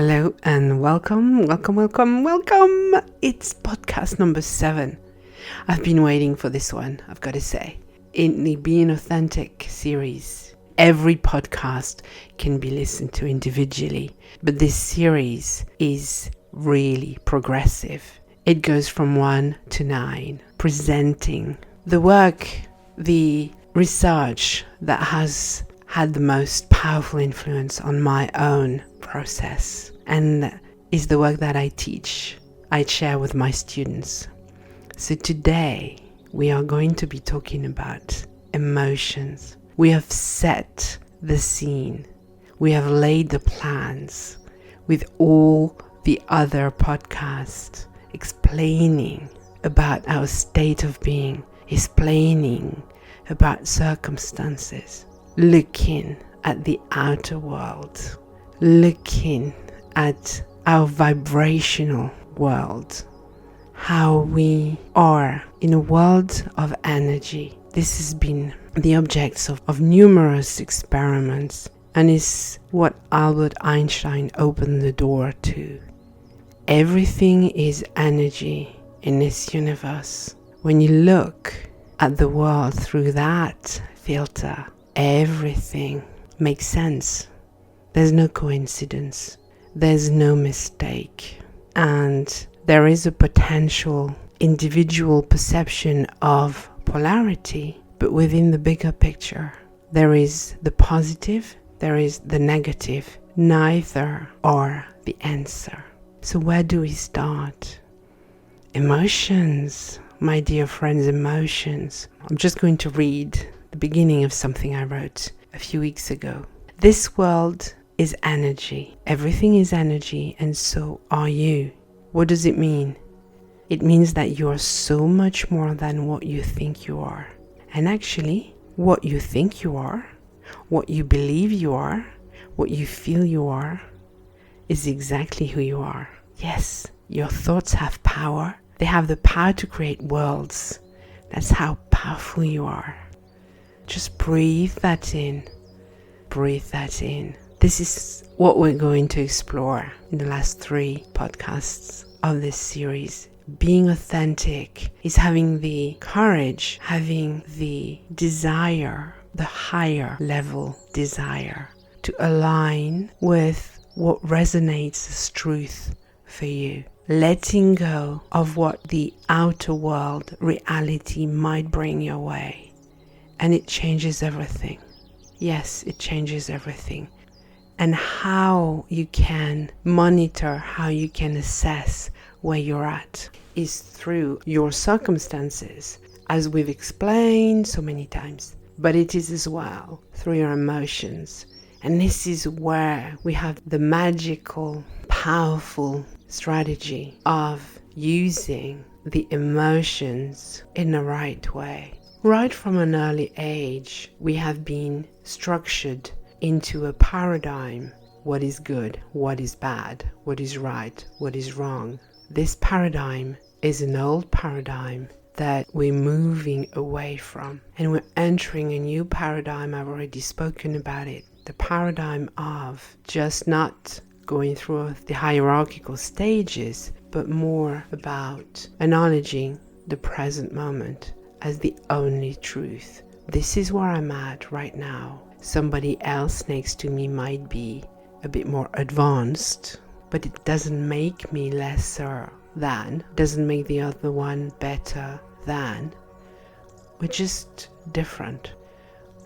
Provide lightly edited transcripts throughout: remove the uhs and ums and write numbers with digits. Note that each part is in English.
Hello and welcome. It's podcast number 7. I've been waiting for this one, I've got to say. In the Being Authentic series, every podcast can be listened to individually, but this series is really progressive. It goes from 1 to 9, presenting the work, the research that has had the most powerful influence on my own process, and is the work that I teach, I share with my students. So today we are going to be talking about emotions. We have set the scene. We have laid the plans with all the other podcasts explaining about our state of being, explaining about circumstances, looking at the outer world, looking at our vibrational world, how we are in a world of energy. This has been the objects of numerous experiments and is what Albert Einstein opened the door to. Everything is energy in this universe. When you look at the world through that filter, everything makes sense. There's no coincidence. There's no mistake. And there is a potential individual perception of polarity, but within the bigger picture, there is the positive, there is the negative. Neither are the answer. So where do we start? Emotions, my dear friends, emotions. I'm just going to read the beginning of something I wrote a few weeks ago. This world is energy. Everything is energy, and so are you. What does it mean? It means that you are so much more than what you think you are. And actually, what you think you are, what you believe you are, what you feel you are, is exactly who you are. Yes, your thoughts have power. They have the power to create worlds. That's how powerful you are. Just breathe that in. Breathe that in. This is what we're going to explore in the last 3 podcasts of this series. Being authentic is having the courage, having the desire, the higher level desire to align with what resonates as truth for you. Letting go of what the outer world reality might bring your way. And it changes everything. Yes, it changes everything. And how you can monitor, how you can assess where you're at is through your circumstances, as we've explained so many times. But it is as well through your emotions. And this is where we have the magical, powerful strategy of using the emotions in the right way. Right from an early age, we have been structured into a paradigm. What is good? What is bad? What is right? What is wrong? This paradigm is an old paradigm that we're moving away from. And we're entering a new paradigm. I've already spoken about it. The paradigm of just not going through the hierarchical stages, but more about acknowledging the present moment as the only truth. This is where I'm at right now. Somebody else next to me might be a bit more advanced, but it doesn't make me lesser than, doesn't make the other one better than. We're just different.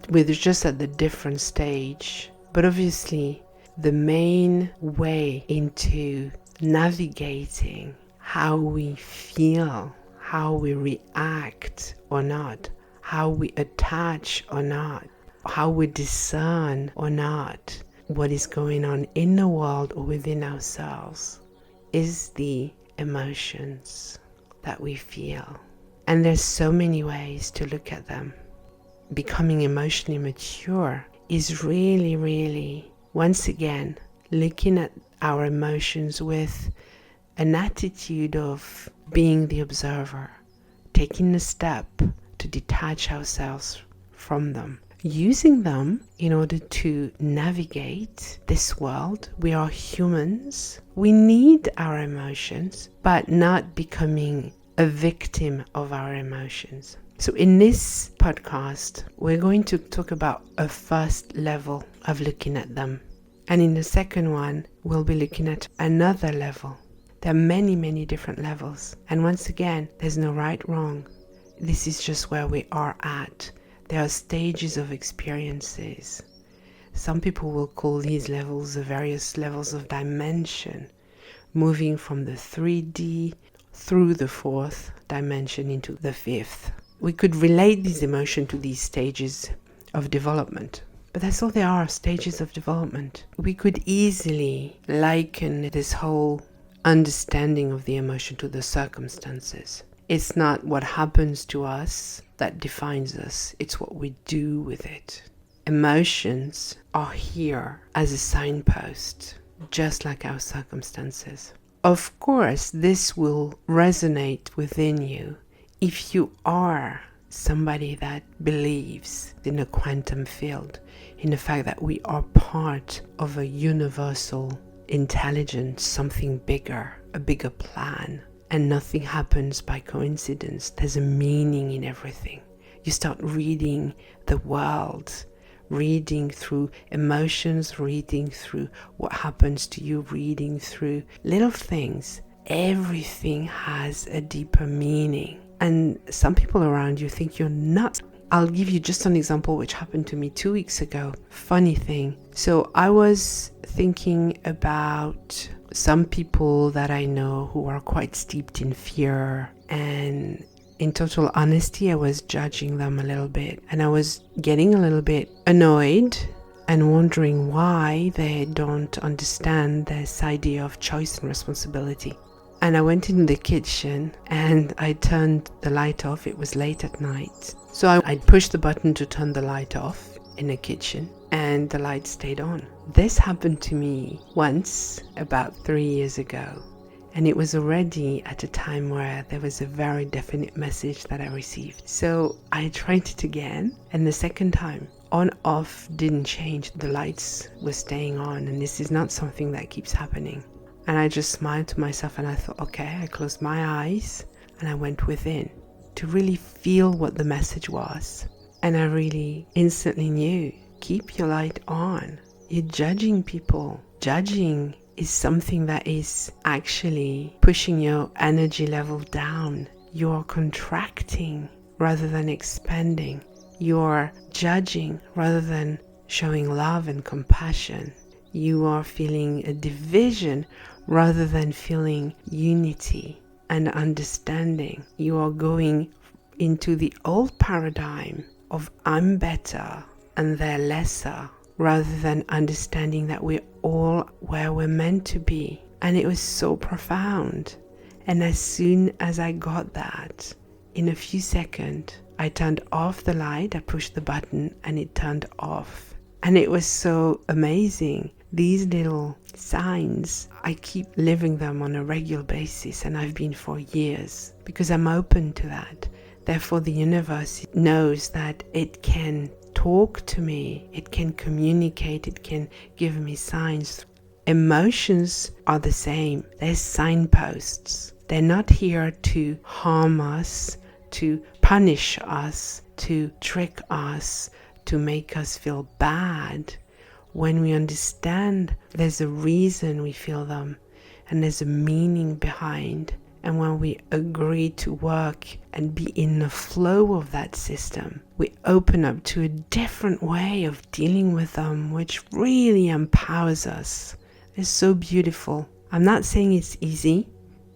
We're just at the different stage. But obviously, the main way into navigating how we feel, how we react or not, how we attach or not, how we discern or not what is going on in the world or within ourselves is the emotions that we feel. And there's so many ways to look at them. Becoming emotionally mature is really, once again, looking at our emotions with an attitude of being the observer, taking a step to detach ourselves from them, using them in order to navigate this world. We are humans. We need our emotions, but not becoming a victim of our emotions. So in this podcast, we're going to talk about a first level of looking at them. And in the second one, we'll be looking at another level. There are many, many different levels. And once again, there's no right, wrong. This is just where we are at. There are stages of experiences. Some people will call these levels the various levels of dimension, moving from the 3D through the fourth dimension into the fifth. We could relate these emotions to these stages of development, but that's all they are, stages of development. We could easily liken this whole understanding of the emotion to the circumstances. It's not what happens to us that defines us, it's what we do with it. Emotions are here as a signpost, just like our circumstances. Of course, this will resonate within you if you are somebody that believes in a quantum field, in the fact that we are part of a universal intelligence, something bigger, a bigger plan, and nothing happens by coincidence. There's a meaning in everything. You start reading the world, reading through emotions, reading through what happens to you, reading through little things. Everything has a deeper meaning. And some people around you think you're nuts. I'll give you just an example which happened to me 2 weeks ago. Funny thing. So I was thinking about some people that I know who are quite steeped in fear, and in total honesty, I was judging them a little bit, and I was getting a little bit annoyed and wondering why they don't understand this idea of choice and responsibility. And I went in the kitchen and I turned the light off. It was late at night. So I pushed the button to turn the light off in the kitchen, and the light stayed on. This happened to me once about 3 years ago. And it was already at a time where there was a very definite message that I received. So I tried it again, and the second time, on off didn't change. The lights were staying on, and this is not something that keeps happening. And I just smiled to myself and I thought, okay, I closed my eyes and I went within to really feel what the message was. And I really instantly knew, keep your light on. You're judging people. Judging is something that is actually pushing your energy level down. You're contracting rather than expanding. You're judging rather than showing love and compassion. You are feeling a division rather than feeling unity and understanding. You are going into the old paradigm of I'm better and they're lesser, rather than understanding that we're all where we're meant to be. And it was so profound. And as soon as I got that, in a few seconds, I turned off the light, I pushed the button and it turned off. And it was so amazing. These little signs, I keep living them on a regular basis, and I've been for years because I'm open to that. Therefore, the universe knows that it can talk to me, it can communicate, it can give me signs. Emotions are the same. They're signposts. They're not here to harm us, to punish us, to trick us, to make us feel bad. When we understand there's a reason we feel them and there's a meaning behind, and when we agree to work and be in the flow of that system, we open up to a different way of dealing with them, which really empowers us. It's so beautiful. I'm not saying it's easy.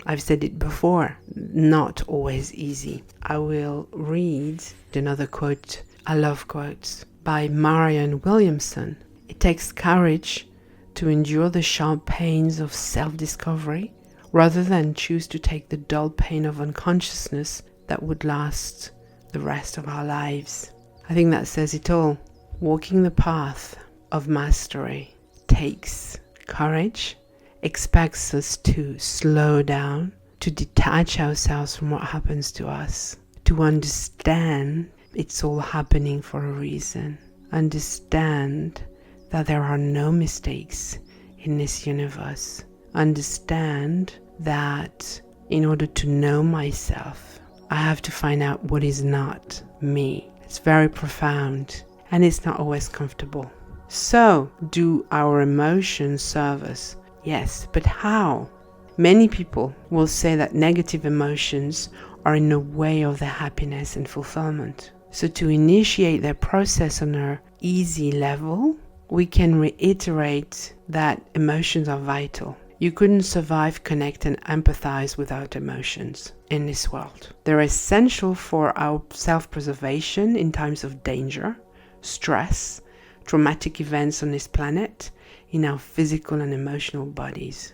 I've said it before, not always easy. I will read another quote. I love quotes by Marianne Williamson. It takes courage to endure the sharp pains of self-discovery rather than choose to take the dull pain of unconsciousness that would last the rest of our lives. I think that says it all. Walking the path of mastery takes courage, expects us to slow down, to detach ourselves from what happens to us, to understand it's all happening for a reason. Understand that there are no mistakes in this universe. Understand that in order to know myself, I have to find out what is not me. It's very profound and it's not always comfortable. So, do our emotions serve us? Yes, but how? Many people will say that negative emotions are in the way of their happiness and fulfillment. So to initiate their process on an easy level, we can reiterate that emotions are vital. You couldn't survive, connect, and empathize without emotions in this world. They're essential for our self-preservation in times of danger, stress, traumatic events on this planet, in our physical and emotional bodies.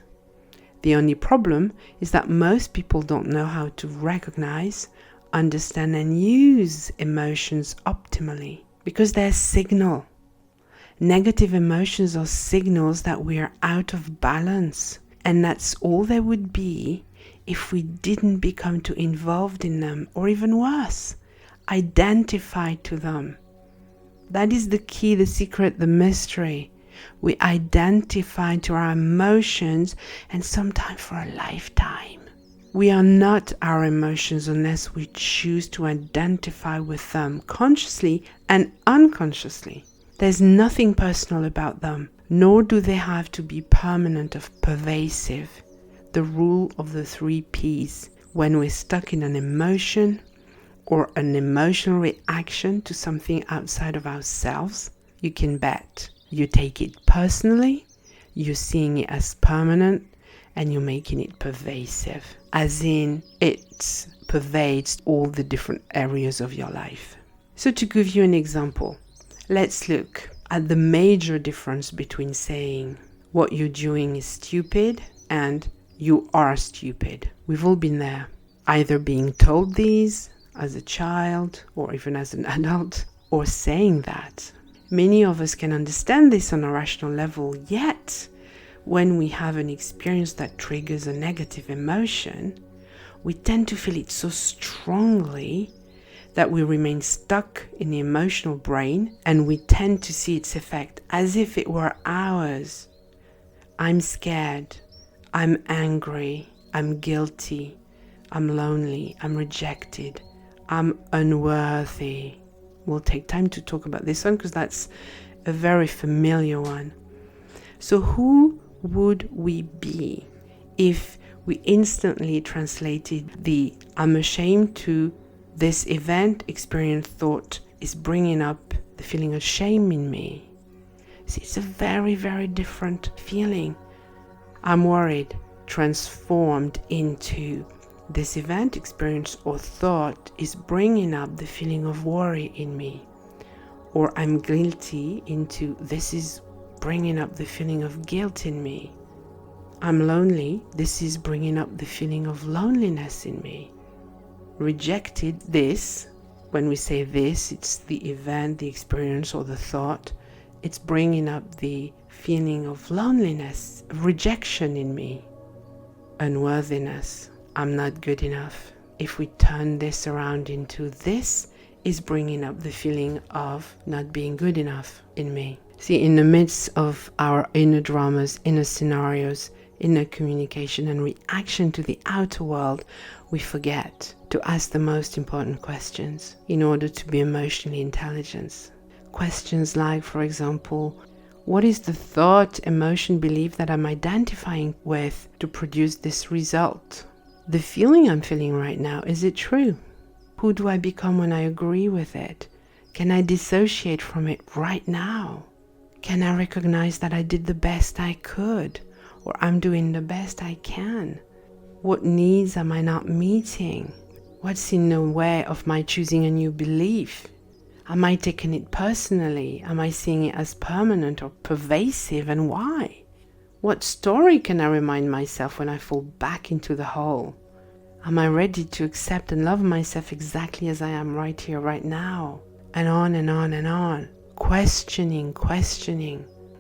The only problem is that most people don't know how to recognize, understand, and use emotions optimally because they're a signal. Negative emotions are signals that we are out of balance, and that's all there would be if we didn't become too involved in them, or even worse, identify to them. That is the key, the secret, the mystery. We identify to our emotions, and sometimes for a lifetime. We are not our emotions unless we choose to identify with them consciously and unconsciously. There's nothing personal about them, nor do they have to be permanent or pervasive. The rule of the 3 Ps. When we're stuck in an emotion or an emotional reaction to something outside of ourselves, you can bet you take it personally, you're seeing it as permanent, and you're making it pervasive, as in it pervades all the different areas of your life. So to give you an example, let's look at the major difference between saying what you're doing is stupid and you are stupid. We've all been there, either being told these as a child or even as an adult, or saying that. Many of us can understand this on a rational level, yet when we have an experience that triggers a negative emotion, we tend to feel it so strongly that we remain stuck in the emotional brain, and we tend to see its effect as if it were ours. I'm scared, I'm angry, I'm guilty, I'm lonely, I'm rejected, I'm unworthy. We'll take time to talk about this one because that's a very familiar one. So who would we be if we instantly translated the I'm ashamed to this event, experience, thought is bringing up the feeling of shame in me? See, it's a very, very different feeling. I'm worried, transformed into this event, experience, or thought is bringing up the feeling of worry in me. Or I'm guilty into this is bringing up the feeling of guilt in me. I'm lonely, this is bringing up the feeling of loneliness in me. Rejected, this, when we say this, it's the event, the experience, or the thought. It's bringing up the feeling of loneliness, rejection in me. Unworthiness, I'm not good enough. If we turn this around into this is bringing up the feeling of not being good enough in me. See, in the midst of our inner dramas, inner scenarios, inner communication and reaction to the outer world, we forget to ask the most important questions in order to be emotionally intelligent. Questions like, for example, what is the thought, emotion, belief that I'm identifying with to produce this result? The feeling I'm feeling right now, is it true? Who do I become when I agree with it? Can I dissociate from it right now? Can I recognize that I did the best I could, or I'm doing the best I can? What needs am I not meeting? What's in the way of my choosing a new belief? Am I taking it personally? Am I seeing it as permanent or pervasive, and why? What story can I remind myself when I fall back into the hole? Am I ready to accept and love myself exactly as I am right here, right now? And on and on and on. Questioning.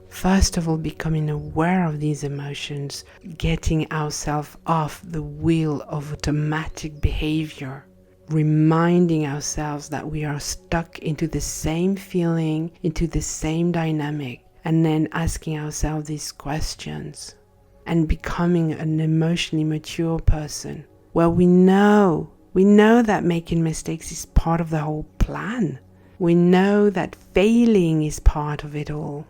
First of all, becoming aware of these emotions, getting ourselves off the wheel of automatic behavior. reminding ourselves that we are stuck into the same feeling, into the same dynamic, and then asking ourselves these questions and becoming an emotionally mature person. Well, we know that making mistakes is part of the whole plan. We know that failing is part of it all.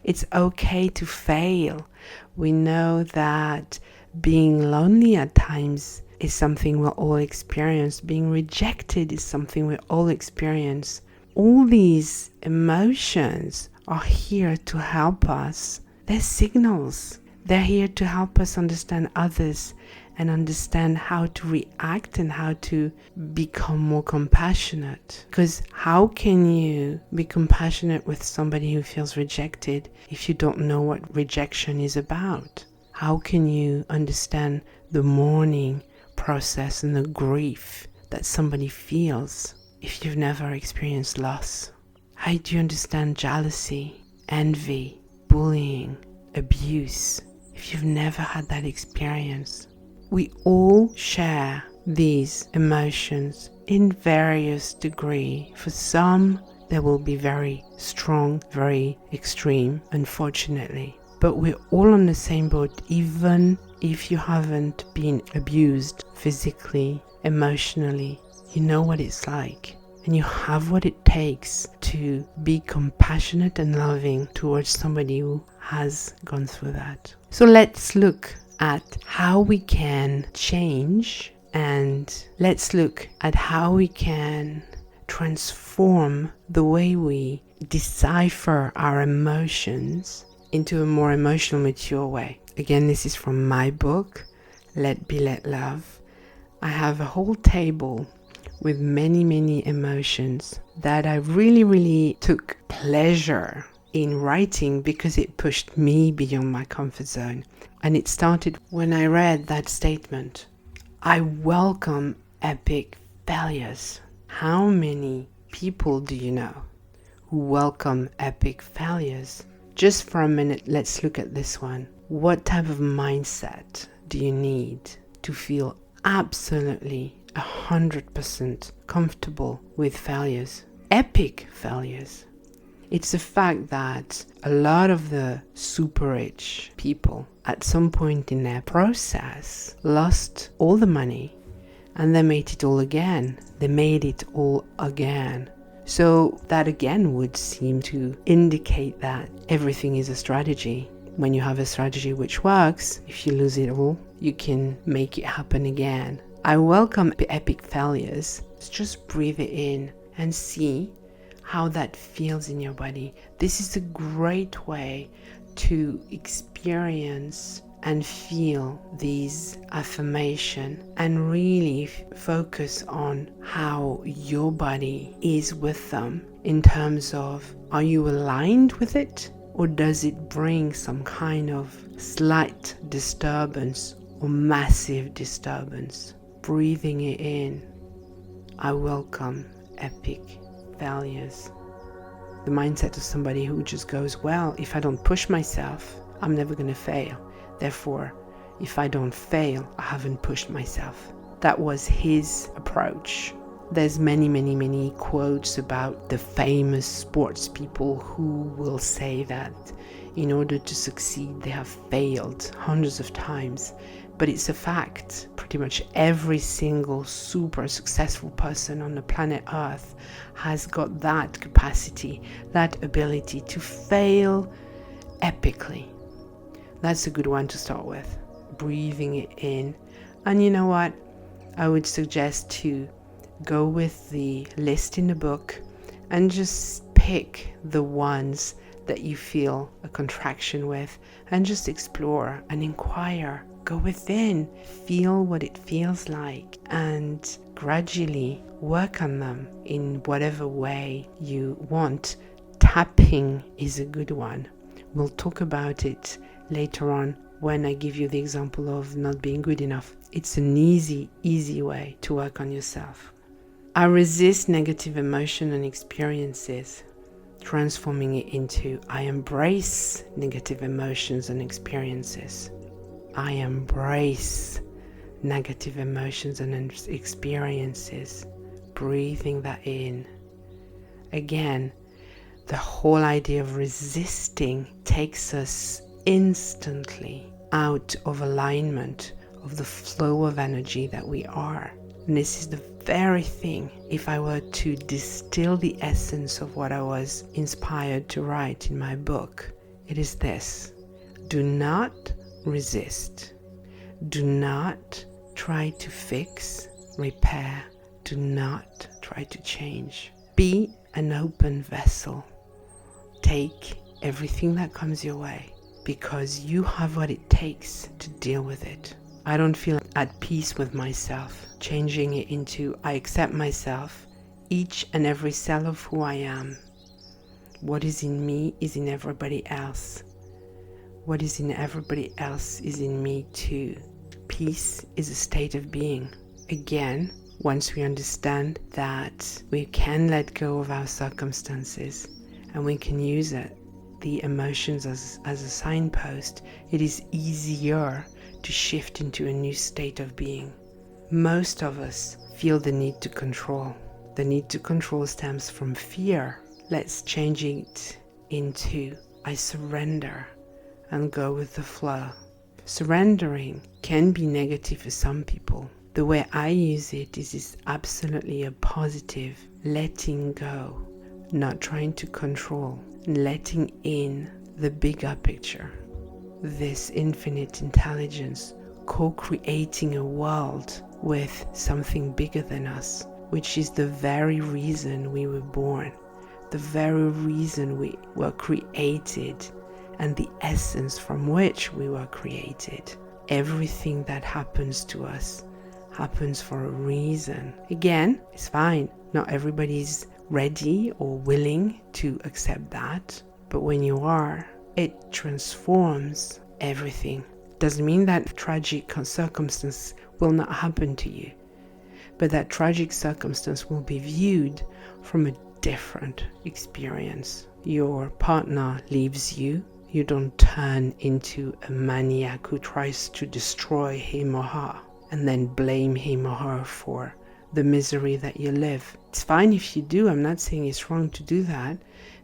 It's okay to fail. We know that being lonely at times is something we'll all experience. Being rejected is something we all experience. All these emotions are here to help us. They're signals. They're here to help us understand others and understand how to react and how to become more compassionate. Because how can you be compassionate with somebody who feels rejected if you don't know what rejection is about? How can you understand the mourning process and the grief that somebody feels if you've never experienced loss? How do you understand jealousy, envy, bullying, abuse if you've never had that experience? We all share these emotions in various degrees. For some, they will be very strong, very extreme, unfortunately. But we're all on the same boat, even if you haven't been abused physically, emotionally. You know what it's like, and you have what it takes to be compassionate and loving towards somebody who has gone through that. So let's look at how we can change, and let's look at how we can transform the way we decipher our emotions into a more emotional, mature way. Again, this is from my book, Let Be, Let Love. I have a whole table with many emotions that I really took pleasure in writing because it pushed me beyond my comfort zone. And it started when I read that statement: I welcome epic failures. How many people do you know who welcome epic failures? Just for a minute, let's look at this one. What type of mindset do you need to feel absolutely 100% comfortable with failures? Epic failures. It's a fact that a lot of the super rich people at some point in their process lost all the money and they made it all again. They made it all again. So that again would seem to indicate that everything is a strategy. When you have a strategy which works, if you lose it all, you can make it happen again. I welcome epic failures. Just breathe it in and see how that feels in your body. This is a great way to experience and feel these affirmations and really focus on how your body is with them in terms of, are you aligned with it, or does it bring some kind of slight disturbance or massive disturbance? Breathing it in. I welcome epic failures. The mindset of somebody who just goes, well, if I don't push myself, I'm never going to fail. Therefore, if I don't fail, I haven't pushed myself. That was his approach. There's many quotes about the famous sports people who will say that in order to succeed, they have failed hundreds of times. But it's a fact. Pretty much every single super successful person on the planet Earth has got that capacity, that ability to fail epically. That's a good one to start with. Breathing it in. And you know what? I would suggest to go with the list in the book and just pick the ones that you feel a contraction with and just explore and inquire. Go within, feel what it feels like, and gradually work on them in whatever way you want. Tapping is a good one. We'll talk about it later on when I give you the example of not being good enough. It's an easy way to work on yourself. I resist negative emotion and experiences, transforming it into I embrace negative emotions and experiences. I embrace negative emotions and experiences. breathing that in. Again, the whole idea of resisting takes us instantly out of alignment of the flow of energy that we are. And this is the very thing, if I were to distill the essence of what I was inspired to write in my book, it is this: do not resist. Do not try to fix, repair. Do not try to change. Be an open vessel. Take everything that comes your way because you have what it takes to deal with it. I don't feel at peace with myself, changing it into I accept myself, each and every cell of who I am. What is in me is in everybody else. What is in everybody else is in me too. Peace is a state of being. Again, once we understand that we can let go of our circumstances and we can use it, the emotions as a signpost, it is easier to shift into a new state of being. Most of us feel the need to control. The need to control stems from fear. Let's change it into I surrender and go with the flow. Surrendering can be negative for some people. The way I use it is absolutely a positive letting go, not trying to control, letting in the bigger picture. This infinite intelligence, co-creating a world with something bigger than us, which is the very reason we were born, the very reason we were created, and the essence from which we were created. Everything that happens to us happens for a reason. Again, it's fine. Not everybody's ready or willing to accept that, but when you are, it transforms everything. Doesn't mean that tragic circumstance will not happen to you, but that tragic circumstance will be viewed from a different experience. Your partner leaves you. You don't turn into a maniac who tries to destroy him or her and then blame him or her for the misery that you live. It's fine if you do. I'm not saying it's wrong to do that,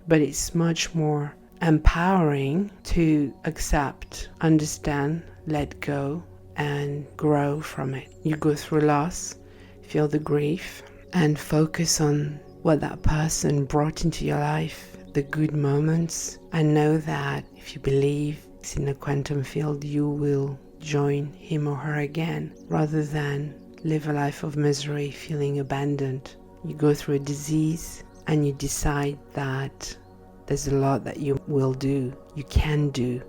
but it's much more empowering to accept, understand, let go, and grow from it. You go through loss, feel the grief, and focus on what that person brought into your life, the good moments, and know that if you believe it's in the quantum field, you will join him or her again, rather than live a life of misery, feeling abandoned. You go through a disease and you decide that there's a lot that you will do, you can do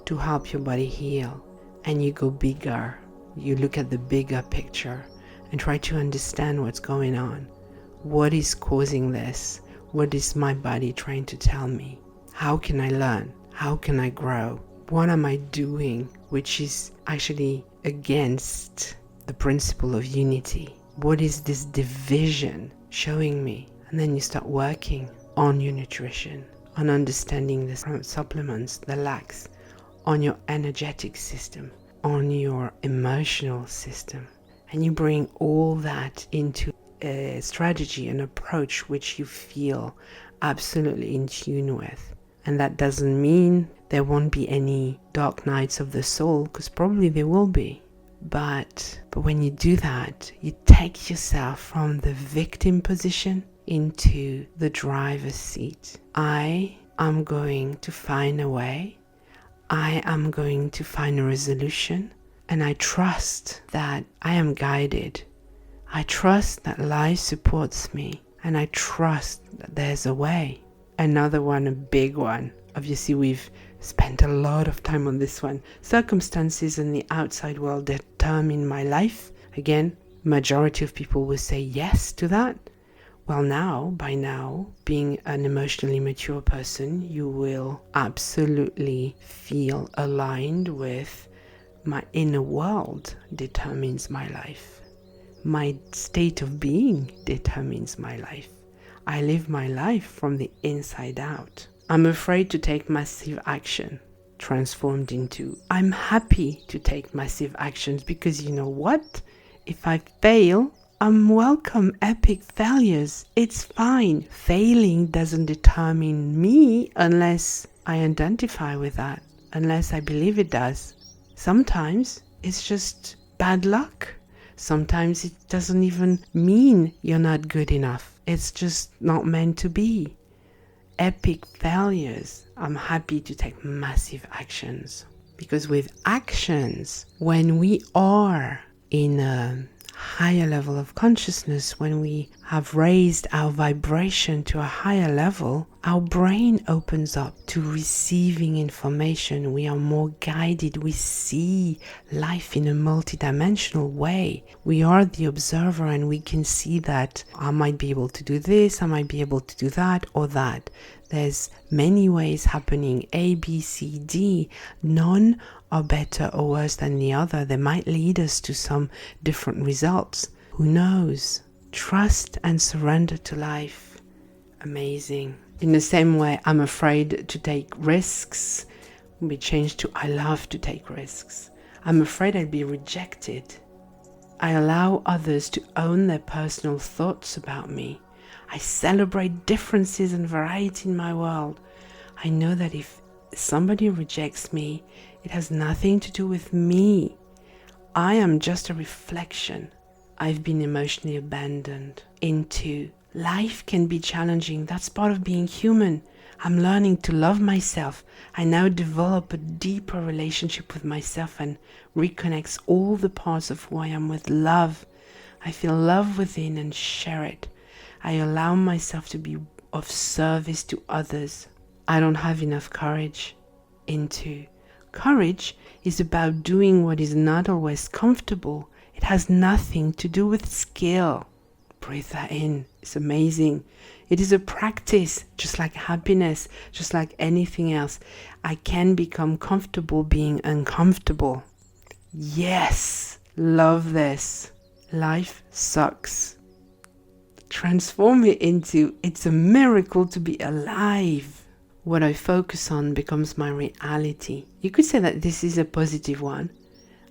to help your body heal. And you go bigger. You look at the bigger picture and try to understand what's going on. What is causing this? What is my body trying to tell me? How can I learn? How can I grow? What am I doing which is actually against the principle of unity? What is this division showing me? And then you start working on your nutrition, on understanding the supplements, the lacks, on your energetic system, on your emotional system. And you bring all that into a strategy, an approach which you feel absolutely in tune with. And that doesn't mean there won't be any dark nights of the soul, because probably there will be. But when you do that, you take yourself from the victim position into the driver's seat. I am going to find a way. I am going to find a resolution. And I trust that I am guided. I trust that life supports me. And I trust that there's a way. Another one, a big one. Obviously, we've spent a lot of time on this one. Circumstances in the outside world determine my life. Again, majority of people will say yes to that. Well, by now, being an emotionally mature person, you will absolutely feel aligned with my inner world determines my life. My state of being determines my life. I live my life from the inside out. I'm afraid to take massive action, transformed into I'm happy to take massive actions, because you know what? If I fail, welcome epic failures. It's fine. Failing doesn't determine me unless I identify with that, unless I believe it does. Sometimes it's just bad luck. Sometimes it doesn't even mean you're not good enough. It's just not meant to be. Epic failures, I'm happy to take massive actions. Because with actions, when we are in a higher level of consciousness, when we have raised our vibration to a higher level, our brain opens up to receiving information. We are more guided. We see life in a multidimensional way. We are the observer, and we can see that I might be able to do this, I might be able to do that or that. There's many ways happening, A, B, C, D. None are better or worse than the other. They might lead us to some different results. Who knows? Trust and surrender to life. Amazing. In the same way, I'm afraid to take risks. We change to I love to take risks. I'm afraid I'd be rejected. I allow others to own their personal thoughts about me. I celebrate differences and variety in my world. I know that if somebody rejects me, it has nothing to do with me. I am just a reflection. I've been emotionally abandoned into. Life can be challenging. That's part of being human. I'm learning to love myself. I now develop a deeper relationship with myself and reconnects all the parts of who I am with love. I feel love within and share it. I allow myself to be of service to others. I don't have enough courage. Courage is about doing what is not always comfortable. It has nothing to do with skill. Breathe that in. It's amazing. It is a practice, just like happiness, just like anything else. I can become comfortable being uncomfortable. Yes, love this. Life sucks. Transform it into, it's a miracle to be alive. What I focus on becomes my reality. You could say that this is a positive one.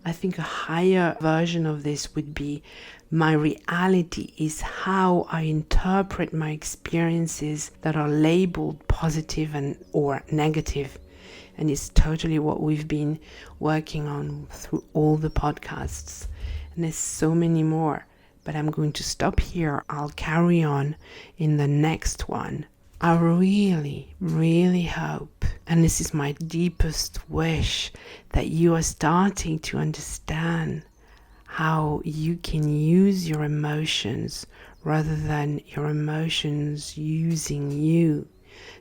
I think a higher version of this would be my reality is how I interpret my experiences that are labeled positive and or negative. And it's totally what we've been working on through all the podcasts. And there's so many more. But I'm going to stop here. I'll carry on in the next one. I really, really hope, and this is my deepest wish, that you are starting to understand how you can use your emotions rather than your emotions using you.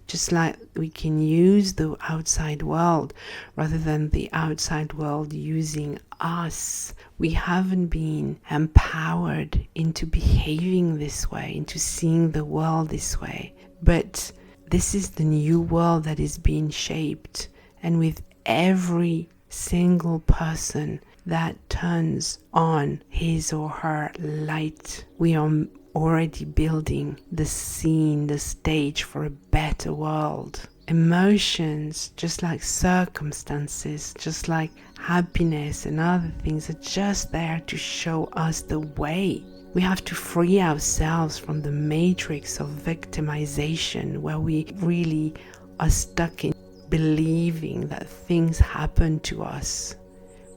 Just like we can use the outside world rather than the outside world using us. We haven't been empowered into behaving this way, into seeing the world this way. But this is the new world that is being shaped. And with every single person that turns on his or her light, we are already building the scene, the stage for a better world. Emotions, just like circumstances, just like happiness and other things, are just there to show us the way. We have to free ourselves from the matrix of victimization, where we really are stuck in believing that things happen to us.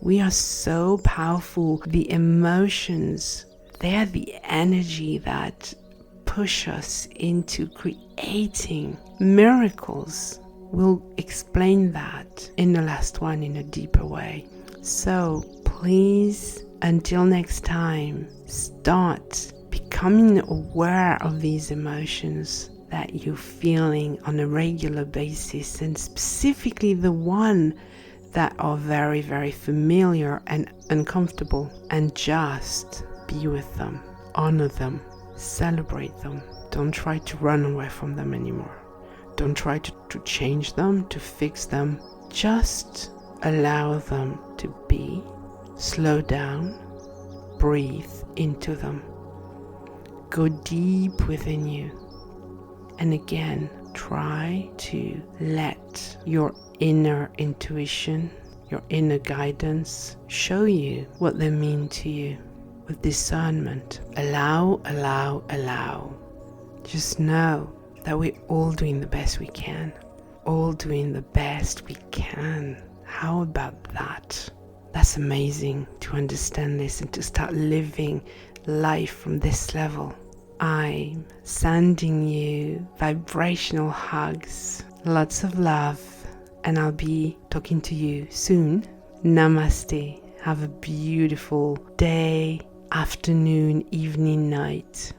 We are so powerful. The emotions, they're the energy that push us into creating miracles. We'll explain that in the last one in a deeper way. So please, until next time, start becoming aware of these emotions that you're feeling on a regular basis, and specifically the one that are very, very familiar and uncomfortable, and just be with them, honor them, celebrate them. Don't try to run away from them anymore. Don't try to change them, to fix them. Just allow them to be. Slow down, breathe into them. Go deep within you. And again, try to let your inner intuition, your inner guidance show you what they mean to you. with discernment. Allow, allow, allow. Just know that we're all doing the best we can. All doing the best we can. How about that? That's amazing to understand this and to start living life from this level. I'm sending you vibrational hugs, lots of love, and I'll be talking to you soon. Namaste. Have a beautiful day, afternoon, evening, night.